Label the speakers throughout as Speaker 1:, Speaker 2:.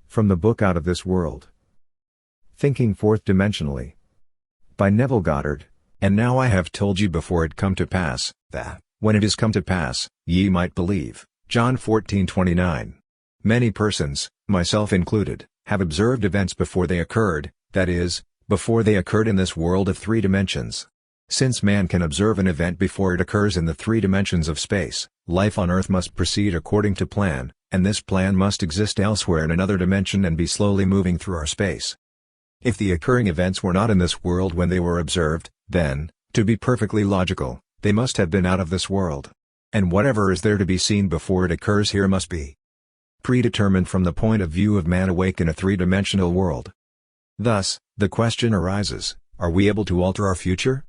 Speaker 1: From the book Out of This World. Thinking Fourth Dimensionally. By Neville Goddard.
Speaker 2: And now I have told you before it come to pass, that, when it is come to pass, ye might believe. John 14:29. Many persons, myself included, have observed events before they occurred, that is, before they occurred in this world of three dimensions. Since man can observe an event before it occurs in the three dimensions of space, life on Earth must proceed according to plan, and this plan must exist elsewhere in another dimension and be slowly moving through our space. If the occurring events were not in this world when they were observed, then, to be perfectly logical, they must have been out of this world. And whatever is there to be seen before it occurs here must be predetermined from the point of view of man awake in a three-dimensional world. Thus, the question arises, are we able to alter our future?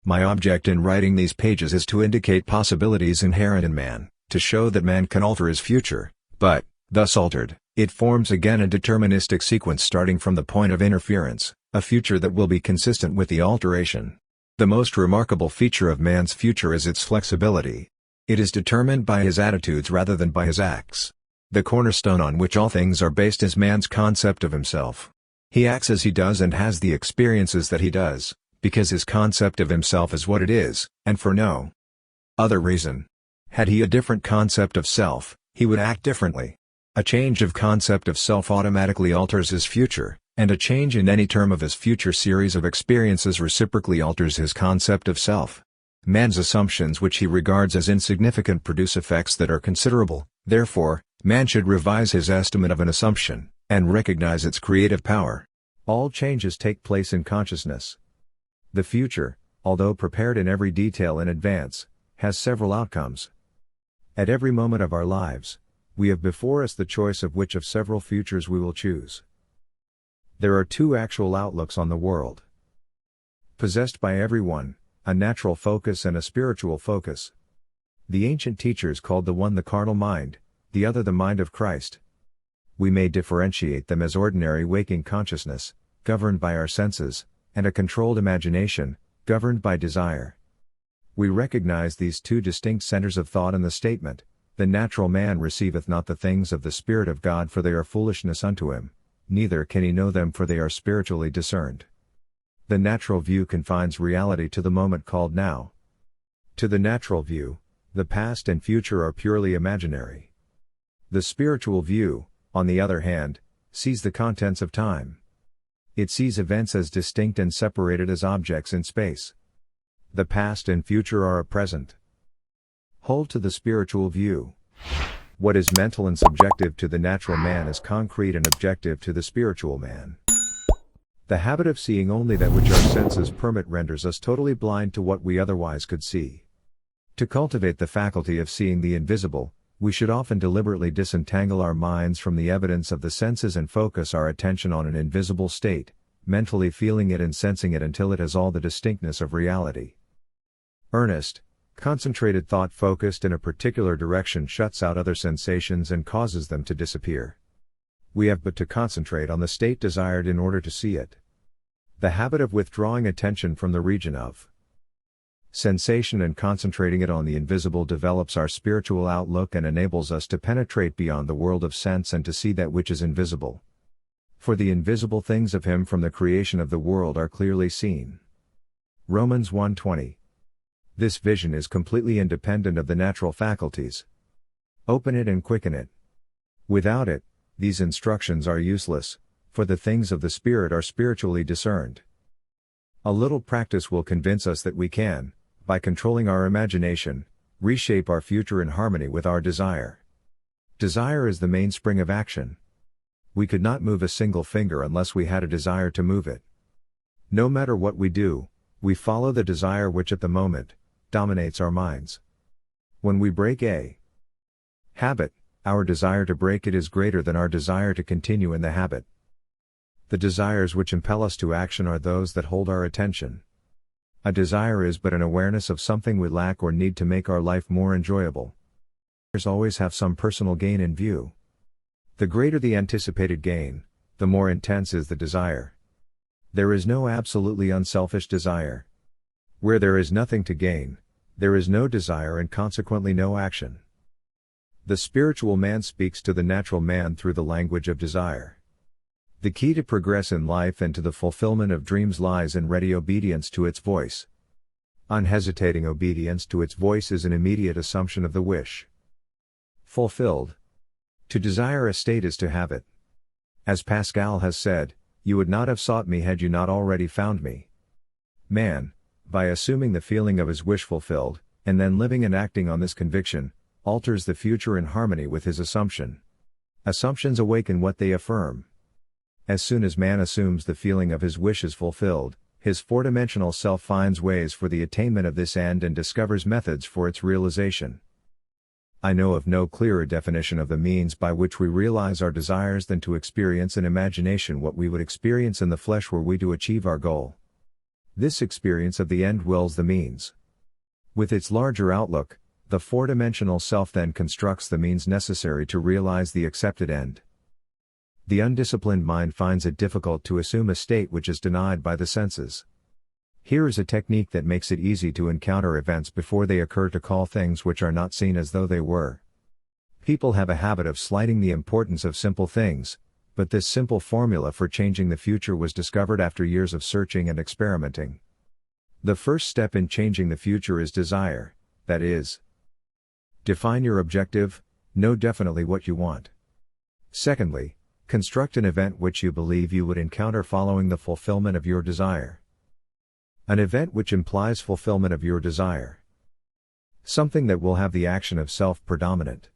Speaker 2: My object in writing these pages is to indicate possibilities inherent in man, to show that man can alter his future, but, thus altered, it forms again a deterministic sequence starting from the point of interference, a future that will be consistent with the alteration. The most remarkable feature of man's future is its flexibility. It is determined by his attitudes rather than by his acts. The cornerstone on which all things are based is man's concept of himself. He acts as he does and has the experiences that he does, because his concept of himself is what it is, and for no other reason. Had he a different concept of self, he would act differently. A change of concept of self automatically alters his future, and a change in any term of his future series of experiences reciprocally alters his concept of self. Man's assumptions which he regards as insignificant produce effects that are considerable, therefore, man should revise his estimate of an assumption, and recognize its creative power.
Speaker 1: All changes take place in consciousness. The future, although prepared in every detail in advance, has several outcomes. At every moment of our lives, we have before us the choice of which of several futures we will choose. There are two actual outlooks on the world, possessed by everyone, a natural focus and a spiritual focus. The ancient teachers called the one the carnal mind, the other the mind of Christ. We may differentiate them as ordinary waking consciousness, governed by our senses, and a controlled imagination, governed by desire. We recognize these two distinct centers of thought in the statement, "The natural man receiveth not the things of the Spirit of God, for they are foolishness unto him, neither can he know them, for they are spiritually discerned." The natural view confines reality to the moment called now. To the natural view, the past and future are purely imaginary. The spiritual view, on the other hand, sees the contents of time. It sees events as distinct and separated as objects in space. The past and future are a present. Hold to the spiritual view. What is mental and subjective to the natural man is concrete and objective to the spiritual man. The habit of seeing only that which our senses permit renders us totally blind to what we otherwise could see. To cultivate the faculty of seeing the invisible, we should often deliberately disentangle our minds from the evidence of the senses and focus our attention on an invisible state, mentally feeling it and sensing it until it has all the distinctness of reality. Earnest, concentrated thought focused in a particular direction shuts out other sensations and causes them to disappear. We have but to concentrate on the state desired in order to see it. The habit of withdrawing attention from the region of sensation and concentrating it on the invisible develops our spiritual outlook and enables us to penetrate beyond the world of sense and to see that which is invisible. For the invisible things of Him from the creation of the world are clearly seen. Romans 1:20. This vision is completely independent of the natural faculties. Open it and quicken it. Without it, these instructions are useless, for the things of the Spirit are spiritually discerned. A little practice will convince us that we can, by controlling our imagination, reshape our future in harmony with our desire. Desire is the mainspring of action. We could not move a single finger unless we had a desire to move it. No matter what we do, we follow the desire which at the moment dominates our minds. When we break a habit, our desire to break it is greater than our desire to continue in the habit. The desires which impel us to action are those that hold our attention. A desire is but an awareness of something we lack or need to make our life more enjoyable. Desires always have some personal gain in view. The greater the anticipated gain, the more intense is the desire. There is no absolutely unselfish desire. Where there is nothing to gain, there is no desire and consequently no action. The spiritual man speaks to the natural man through the language of desire. The key to progress in life and to the fulfillment of dreams lies in ready obedience to its voice. Unhesitating obedience to its voice is an immediate assumption of the wish. Fulfilled. To desire a state is to have it. As Pascal has said, "You would not have sought me had you not already found me." Man, by assuming the feeling of his wish fulfilled, and then living and acting on this conviction, alters the future in harmony with his assumption. Assumptions awaken what they affirm. As soon as man assumes the feeling of his wish is fulfilled, his four-dimensional self finds ways for the attainment of this end and discovers methods for its realization. I know of no clearer definition of the means by which we realize our desires than to experience in imagination what we would experience in the flesh were we to achieve our goal. This experience of the end wills the means. With its larger outlook, the four-dimensional self then constructs the means necessary to realize the accepted end. The undisciplined mind finds it difficult to assume a state which is denied by the senses. Here is a technique that makes it easy to encounter events before they occur, to call things which are not seen as though they were. People have a habit of slighting the importance of simple things, but this simple formula for changing the future was discovered after years of searching and experimenting. The first step in changing the future is desire, that is, define your objective, know definitely what you want. Secondly, construct an event which you believe you would encounter following the fulfillment of your desire. An event which implies fulfillment of your desire. Something that will have the action of self predominant.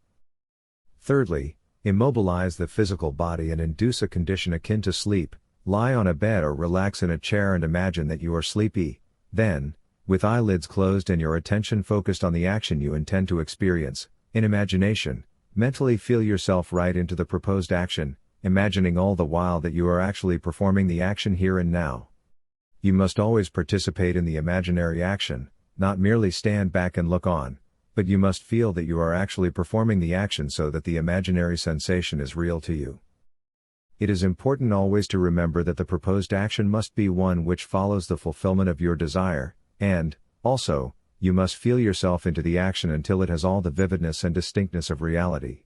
Speaker 1: Thirdly, immobilize the physical body and induce a condition akin to sleep. Lie on a bed or relax in a chair and imagine that you are sleepy. Then, with eyelids closed and your attention focused on the action you intend to experience, in imagination, mentally feel yourself right into the proposed action, imagining all the while that you are actually performing the action here and now. You must always participate in the imaginary action, not merely stand back and look on, but you must feel that you are actually performing the action so that the imaginary sensation is real to you. It is important always to remember that the proposed action must be one which follows the fulfillment of your desire, and, also, you must feel yourself into the action until it has all the vividness and distinctness of reality.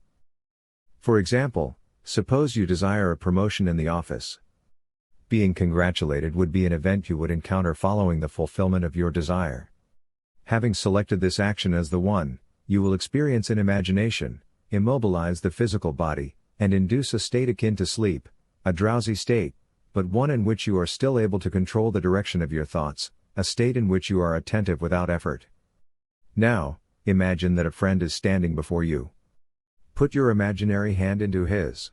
Speaker 1: For example, suppose you desire a promotion in the office. Being congratulated would be an event you would encounter following the fulfillment of your desire. Having selected this action as the one, you will experience in imagination, immobilize the physical body, and induce a state akin to sleep, a drowsy state, but one in which you are still able to control the direction of your thoughts, a state in which you are attentive without effort. Now, imagine that a friend is standing before you. Put your imaginary hand into his.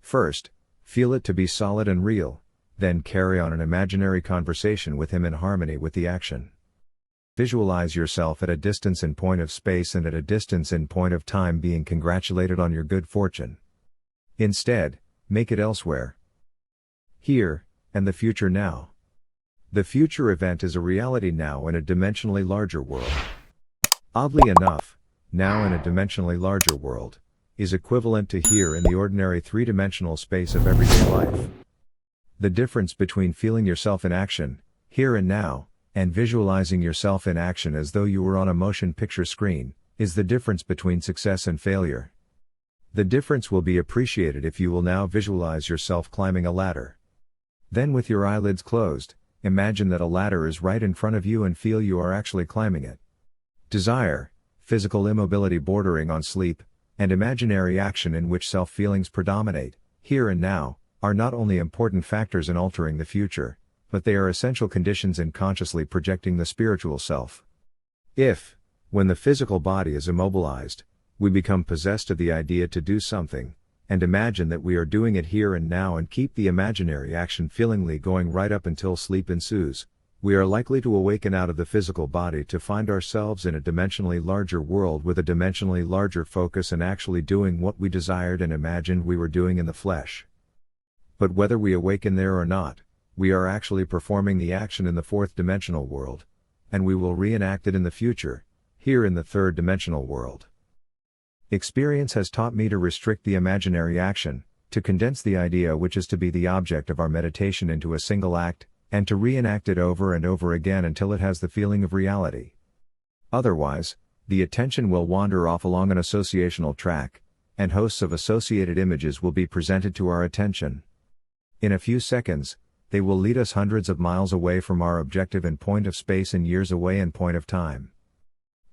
Speaker 1: First, feel it to be solid and real, then carry on an imaginary conversation with him in harmony with the action. Visualize yourself at a distance in point of space and at a distance in point of time being congratulated on your good fortune. Instead, make it elsewhere. Here, and the future now. The future event is a reality now in a dimensionally larger world. Oddly enough, now in a dimensionally larger world, is equivalent to here in the ordinary three-dimensional space of everyday life. The difference between feeling yourself in action, here and now, and visualizing yourself in action as though you were on a motion picture screen, is the difference between success and failure. The difference will be appreciated if you will now visualize yourself climbing a ladder. Then, with your eyelids closed, imagine that a ladder is right in front of you and feel you are actually climbing it. Desire, physical immobility bordering on sleep, and imaginary action in which self-feelings predominate, here and now, are not only important factors in altering the future, but they are essential conditions in consciously projecting the spiritual self. If, when the physical body is immobilized, we become possessed of the idea to do something, and imagine that we are doing it here and now and keep the imaginary action feelingly going right up until sleep ensues, we are likely to awaken out of the physical body to find ourselves in a dimensionally larger world with a dimensionally larger focus and actually doing what we desired and imagined we were doing in the flesh. But whether we awaken there or not, we are actually performing the action in the fourth-dimensional world, and we will reenact it in the future, here in the third-dimensional world. Experience has taught me to restrict the imaginary action, to condense the idea which is to be the object of our meditation into a single act, and to reenact it over and over again until it has the feeling of reality. Otherwise, the attention will wander off along an associational track, and hosts of associated images will be presented to our attention. In a few seconds, they will lead us hundreds of miles away from our objective in point of space and years away in point of time.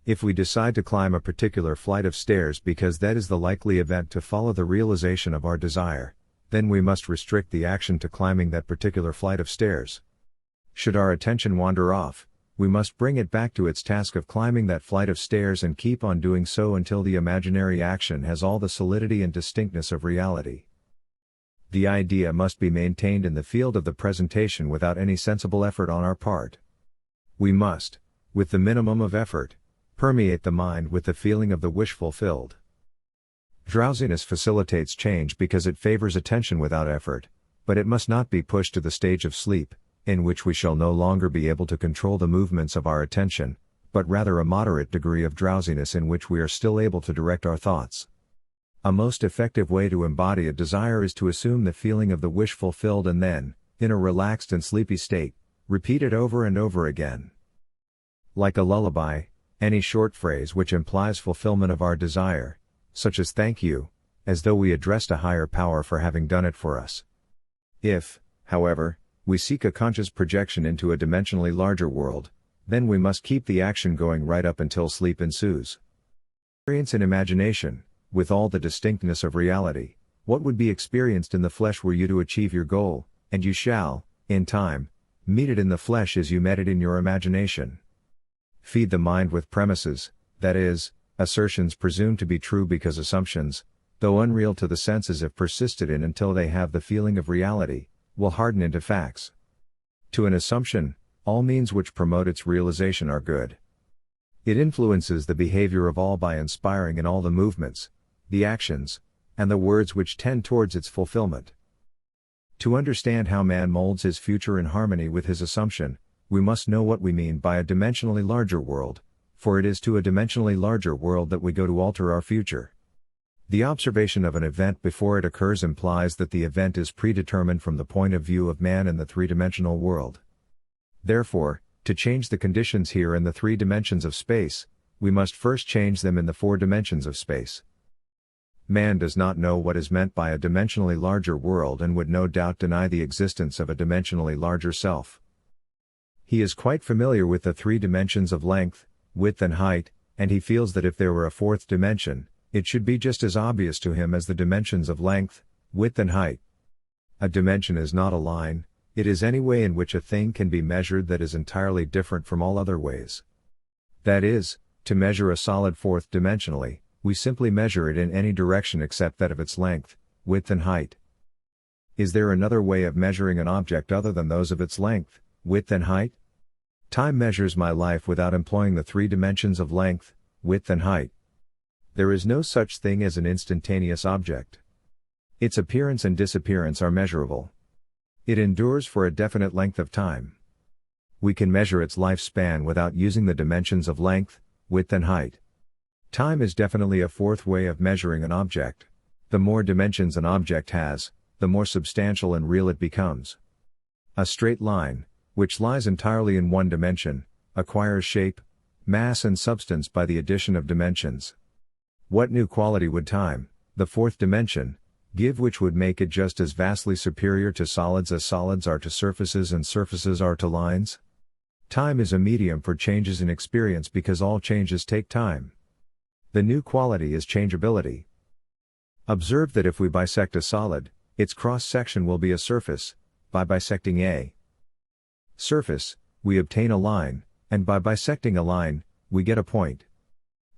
Speaker 1: If we decide to climb a particular flight of stairs because that is the likely event to follow the realization of our desire, then we must restrict the action to climbing that particular flight of stairs. Should our attention wander off, we must bring it back to its task of climbing that flight of stairs and keep on doing so until the imaginary action has all the solidity and distinctness of reality. The idea must be maintained in the field of the presentation without any sensible effort on our part. We must, with the minimum of effort, permeate the mind with the feeling of the wish fulfilled. Drowsiness facilitates change because it favors attention without effort, but it must not be pushed to the stage of sleep, in which we shall no longer be able to control the movements of our attention, but rather a moderate degree of drowsiness in which we are still able to direct our thoughts. A most effective way to embody a desire is to assume the feeling of the wish fulfilled and then, in a relaxed and sleepy state, repeat it over and over again. Like a lullaby, any short phrase which implies fulfillment of our desire, such as thank you, as though we addressed a higher power for having done it for us. If, however, we seek a conscious projection into a dimensionally larger world, then we must keep the action going right up until sleep ensues. Experience in imagination, with all the distinctness of reality, what would be experienced in the flesh were you to achieve your goal, and you shall, in time, meet it in the flesh as you met it in your imagination. Feed the mind with premises, that is, assertions presumed to be true because assumptions, though unreal to the senses if persisted in until they have the feeling of reality, will harden into facts. To an assumption, all means which promote its realization are good. It influences the behavior of all by inspiring in all the movements, the actions, and the words which tend towards its fulfillment. To understand how man molds his future in harmony with his assumption, we must know what we mean by a dimensionally larger world, for it is to a dimensionally larger world that we go to alter our future. The observation of an event before it occurs implies that the event is predetermined from the point of view of man in the three-dimensional world. Therefore, to change the conditions here in the 3 dimensions of space, we must first change them in the 4 dimensions of space. Man does not know what is meant by a dimensionally larger world and would no doubt deny the existence of a dimensionally larger self. He is quite familiar with the 3 dimensions of length, width and height, and he feels that if there were a 4th dimension, it should be just as obvious to him as the dimensions of length, width and height. A dimension is not a line, it is any way in which a thing can be measured that is entirely different from all other ways. That is, to measure a solid 4th dimensionally, we simply measure it in any direction except that of its length, width and height. Is there another way of measuring an object other than those of its length, width and height? Time measures my life without employing the 3 dimensions of length, width and height. There is no such thing as an instantaneous object. Its appearance and disappearance are measurable. It endures for a definite length of time. We can measure its lifespan without using the dimensions of length, width and height. Time is definitely a 4th way of measuring an object. The more dimensions an object has, the more substantial and real it becomes. A straight line, which lies entirely in one dimension, acquires shape, mass and substance by the addition of dimensions. What new quality would time, the 4th dimension, give which would make it just as vastly superior to solids as solids are to surfaces and surfaces are to lines? Time is a medium for changes in experience because all changes take time. The new quality is changeability. Observe that if we bisect a solid, its cross-section will be a surface. By bisecting a surface, we obtain a line, and by bisecting a line, we get a point.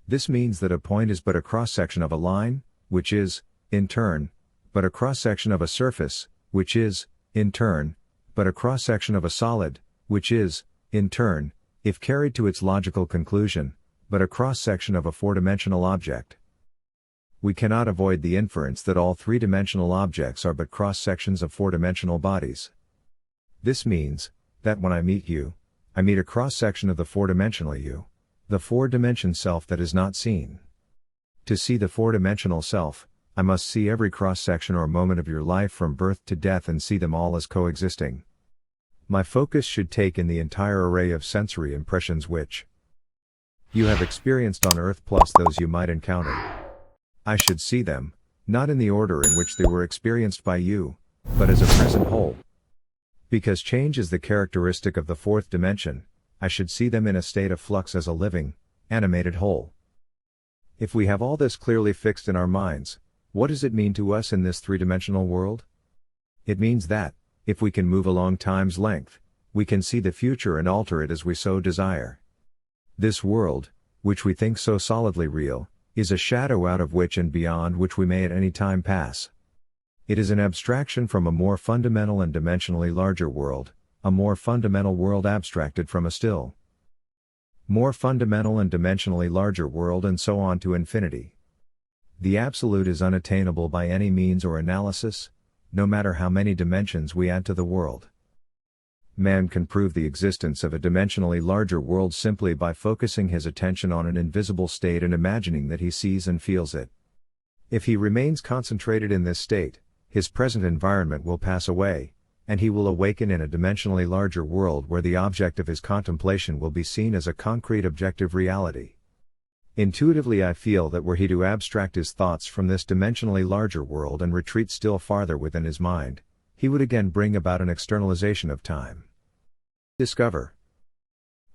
Speaker 1: This means that a point is but a cross-section of a line, which is, in turn, but a cross-section of a surface, which is, in turn, but a cross-section of a solid, which is, in turn, if carried to its logical conclusion, but a cross-section of a 4-dimensional object. We cannot avoid the inference that all 3-dimensional objects are but cross-sections of 4-dimensional bodies. This means, that when I meet you, I meet a cross-section of the 4-dimensional you, the 4-dimension self that is not seen. To see the 4-dimensional self, I must see every cross-section or moment of your life from birth to death and see them all as coexisting. My focus should take in the entire array of sensory impressions which you have experienced on Earth plus those you might encounter. I should see them, not in the order in which they were experienced by you, but as a present whole. Because change is the characteristic of the fourth dimension, I should see them in a state of flux as a living, animated whole. If we have all this clearly fixed in our minds, what does it mean to us in this three-dimensional world? It means that, if we can move along time's length, we can see the future and alter it as we so desire. This world, which we think so solidly real, is a shadow out of which and beyond which we may at any time pass. It is an abstraction from a more fundamental and dimensionally larger world, a more fundamental world abstracted from a still more fundamental and dimensionally larger world, and so on to infinity. The absolute is unattainable by any means or analysis, no matter how many dimensions we add to the world. Man can prove the existence of a dimensionally larger world simply by focusing his attention on an invisible state and imagining that he sees and feels it. If he remains concentrated in this state, his present environment will pass away, and he will awaken in a dimensionally larger world where the object of his contemplation will be seen as a concrete objective reality. Intuitively I feel that were he to abstract his thoughts from this dimensionally larger world and retreat still farther within his mind, he would again bring about an externalization of time. Discover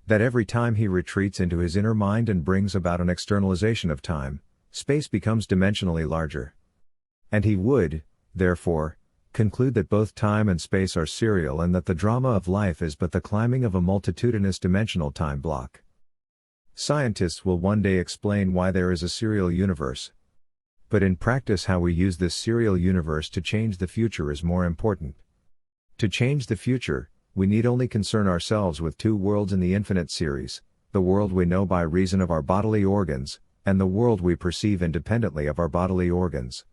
Speaker 1: that every time he retreats into his inner mind and brings about an externalization of time, space becomes dimensionally larger. And he would, therefore, conclude that both time and space are serial and that the drama of life is but the climbing of a multitudinous dimensional time block. Scientists will one day explain why there is a serial universe. But in practice, how we use this serial universe to change the future is more important. To change the future, we need only concern ourselves with two worlds in the infinite series, the world we know by reason of our bodily organs, and the world we perceive independently of our bodily organs.